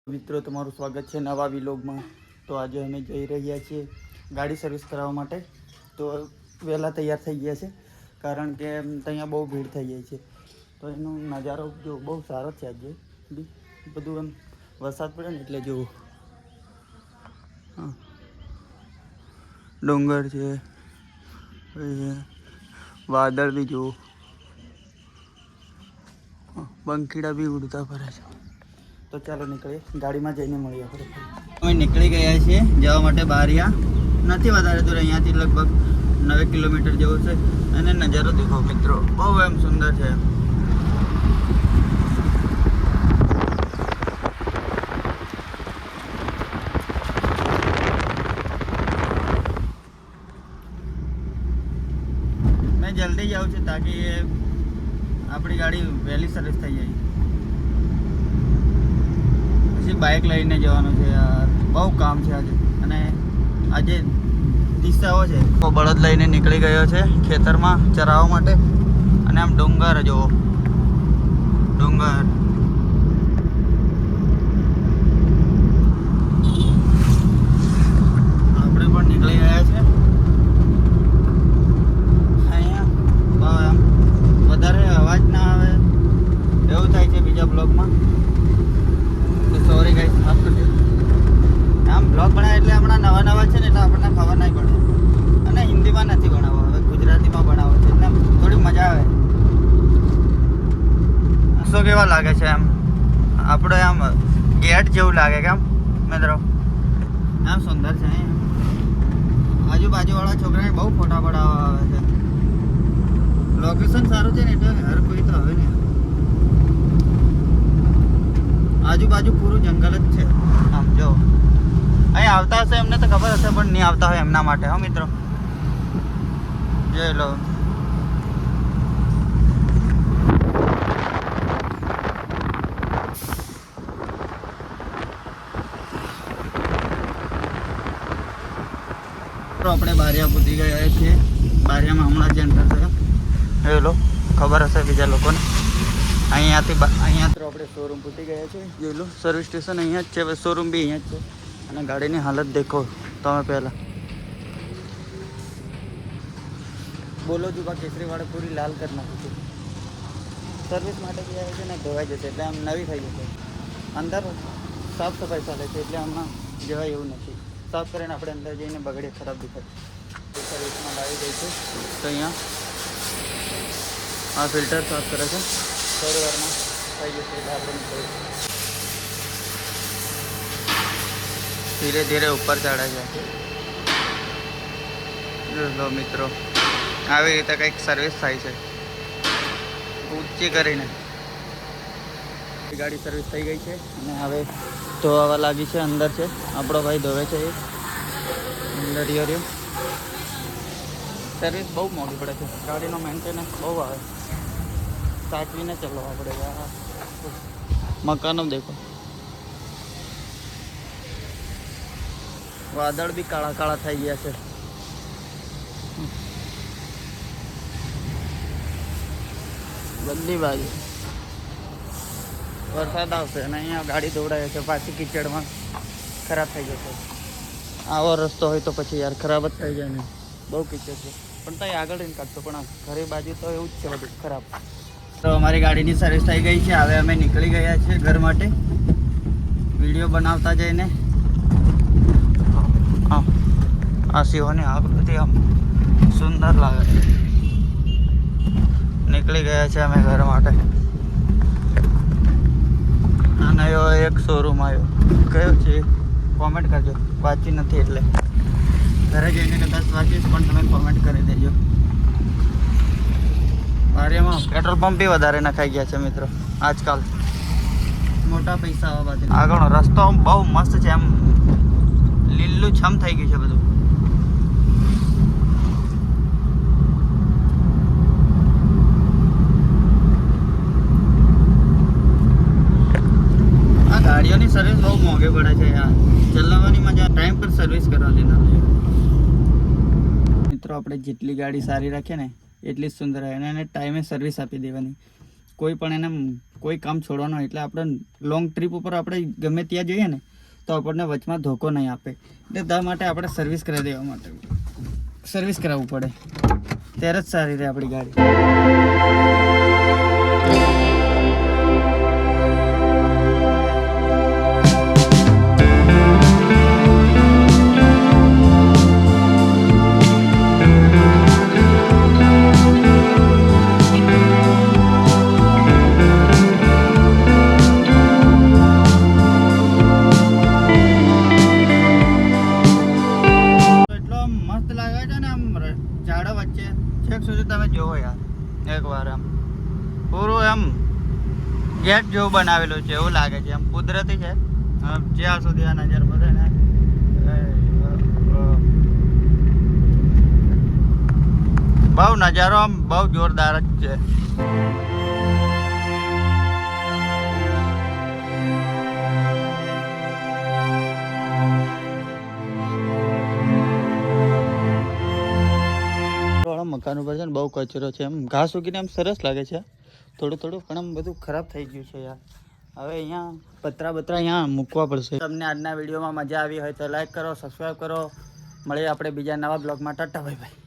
મિત્રો તમારું સ્વાગત છે નવા વિલોગમાં। તો આજે અમે જઈ રહ્યા છીએ ગાડી સર્વિસ કરાવવા માટે। તો વહેલા તૈયાર થઈ ગયા છે કારણ કે ત્યાં બહુ ભીડ થઈ જાય છે। તો એનો નજારો જો બહુ સારો છે આજે બી બધું એમ વરસાદ પડે ને એટલે જો ડુંગર છે વાદળ બી જો પંખીડા બી ઉડતા ફરે છે। તો ચાલો નીકળીએ ગાડીમાં જઈને મળીએ આપણે। અમે નીકળી ગયા છીએ જવા માટે બારિયા નથી વધારે દૂર અહીંયાથી લગભગ 9 કિલોમીટર જેવું છે અને નજારો દેખો મિત્રો બહુ એમ સુંદર છે। मैं जल्दी जाऊँ છું ताकि આપણી ગાડી વહેલી સર્વિસ થઈ જાય। પછી બાઇક લઈને જવાનું છે યાર બહુ કામ છે આજે અને આજે દિશાઓ છે। તો બળદ લઈને નીકળી ગયો છે ખેતરમાં ચરાવવા માટે અને આમ ડુંગર જો ડુંગર આપણે પણ નીકળી ગયા છે। અહીંયા આમ વધારે અવાજ ના આવે એવું થાય છે બીજા બ્લોગમાં તો સોરી ગાઈસ માફ કરજો। આમ બ્લોગ બનાવે એટલે હમણાં નવા છે ને એટલે આપણને ખબર નહીં પડે અને હિન્દીમાં નથી બનાવો હવે ગુજરાતીમાં બનાવો છે એટલે થોડી મજા આવે। શું કેવા લાગે છે આમ આપણે આમ ગેટ જેવું લાગે કે આમ મિત્રો આમ સુંદર છે। આજુબાજુવાળા છોકરાને બહુ ફોટા પડાવવા આવે છે। લોકેશન સારું છે ને એટલે હર કોઈ તો હવે ને આજુબાજુ પૂરું જંગલ જ છે આમ જો અહીં આવતા હશે એમને તો ખબર હશે પણ નહીં આવતા હોય એમના માટે હા મિત્રો જોઈ લો। આપણે બારિયા પૂછી ગયા છીએ। બારિયામાં હમણાં જ એન્ટર થયા એ લો ખબર હશે બીજા લોકોને। અહીંયાથી તો આપણે શોરૂમ પૂછી ગયા છે જોઈ લો સર્વિસ સ્ટેશન અહીંયા જ છે શોરૂમ બી અહીંયા જ છે અને ગાડીની હાલત દેખો તમે પહેલાં બોલો જુબા કેસરીવાળા પૂરી લાલ કરી નાખી છે। સર્વિસ માટે બી આવે છે ને ધોવાઈ જશે એટલે આમ નવી થઈ જશે। અંદર સાફ સફાઈ ચાલે છે એટલે હમણાં જવાય એવું નથી। સાફ કરીને આપણે અંદર જઈને બગડે ખરાબ દેખાય। સર્વિસમાં લાવી દઈ છે તો અહીંયા આ ફિલ્ટર સાફ કરે છે થોડી વારમાં થઈ જશે એટલે આપણે નીકળીએ। ધીરે ધીરે ઉપર ચડે છે જો મિત્રો આવી રીતે કંઈક સર્વિસ થાય છે ઊંચી કરીને। ગાડી સર્વિસ થઈ ગઈ છે અને હવે ધોવા લાગી છે અંદર છે આપણો ભાઈ ધોવે છે એ અંદર રહ્યો। સર્વિસ બહુ મોંઘી પડે છે ગાડીનો મેન્ટેનન્સ બહુ આવે સાચવીને ચલાવવા પડે। મકાનો દેખો વાદળ બી કાળા કાળા થઈ ગયા છે। બધી બાજુ વરસાદ આવશે અને અહીંયા ગાડી દોડાય છે પાછી કીચડમાં ખરાબ થઈ જશે। આવો રસ્તો હોય તો પછી યાર ખરાબ જ થઈ જાય ને બહુ કીચડ છે પણ ત્યાં આગળ રહીને કાઢશો પણ ઘરે બાજુ તો એવું જ છે બધું ખરાબ। તો અમારી ગાડીની સર્વિસ થઈ ગઈ છે હવે અમે નીકળી ગયા છીએ ઘર માટે વિડીયો બનાવતા જઈને। હા આ સિંહોની આકૃતિ આમ સુંદર લાગે છે। નીકળી ગયા છે અમે ઘર માટે અને એક શોરૂમ આવ્યો કયો છે કોમેન્ટ કરજો વાંચી નથી એટલે ઘરે જઈને કદાચ વાંચીશ પણ તમે કોમેન્ટ કરી દેજો। બારિયામાં પેટ્રોલ પંપ બી વધારે નખાઈ ગયા છે મિત્રો આજકાલ મોટા પૈસા આવવા બાદ આગળનો રસ્તો બહુ મસ્ત છે એમ લીલું છમ થઈ ગયું છે બધું। આ ગાડીઓની સર્વિસ બહુ મોંઘી પડે છે યાર ચલાવવાની મજા ટાઈમ પર સર્વિસ કરવાની ના મિત્રો। આપણે જેટલી ગાડી સારી રાખીએ ને એટલી જ સુંદર આવે અને એને ટાઈમે સર્વિસ આપી દેવાની। કોઈ પણ એને કોઈ કામ છોડવાનું નહીં. એટલે આપણે લોંગ ટ્રીપ ઉપર આપણે ગમે ત્યાં જઈએ ને તો આપણને વચમાં ધોકો નહીં આપે. એટલે તે માટે આપણે સર્વિસ કરાવી દેવા માટે સર્વિસ કરાવવું પડે, ત્યારે જ સારી રહે આપણી ગાડી. ઝાડો વચ્ચે છેક સુધી તમે જોવો યાર એકવાર, આમ પૂરું એમ ગેટ જેવું બનાવેલું છે એવું લાગે છે, એમ કુદરતી છે. જ્યાં સુધી આ નજર બધે ને બહુ નજારો આમ બહુ જોરદાર જ છે. મકાન ઉપર છે ને બહુ કચરો છે, એમ ઘાસ ઉગીને એમ સરસ લાગે છે થોડું થોડું, પણ આમ બધું ખરાબ થઈ ગયું છે યાર. હવે અહીંયા પતરા અહીંયા મૂકવા પડશે. તમને આજના વિડીયોમાં મજા આવી હોય તો લાઈક કરો, સબસ્ક્રાઈબ કરો. મળીએ આપણે બીજા નવા બ્લોગમાં. Tata bye bye.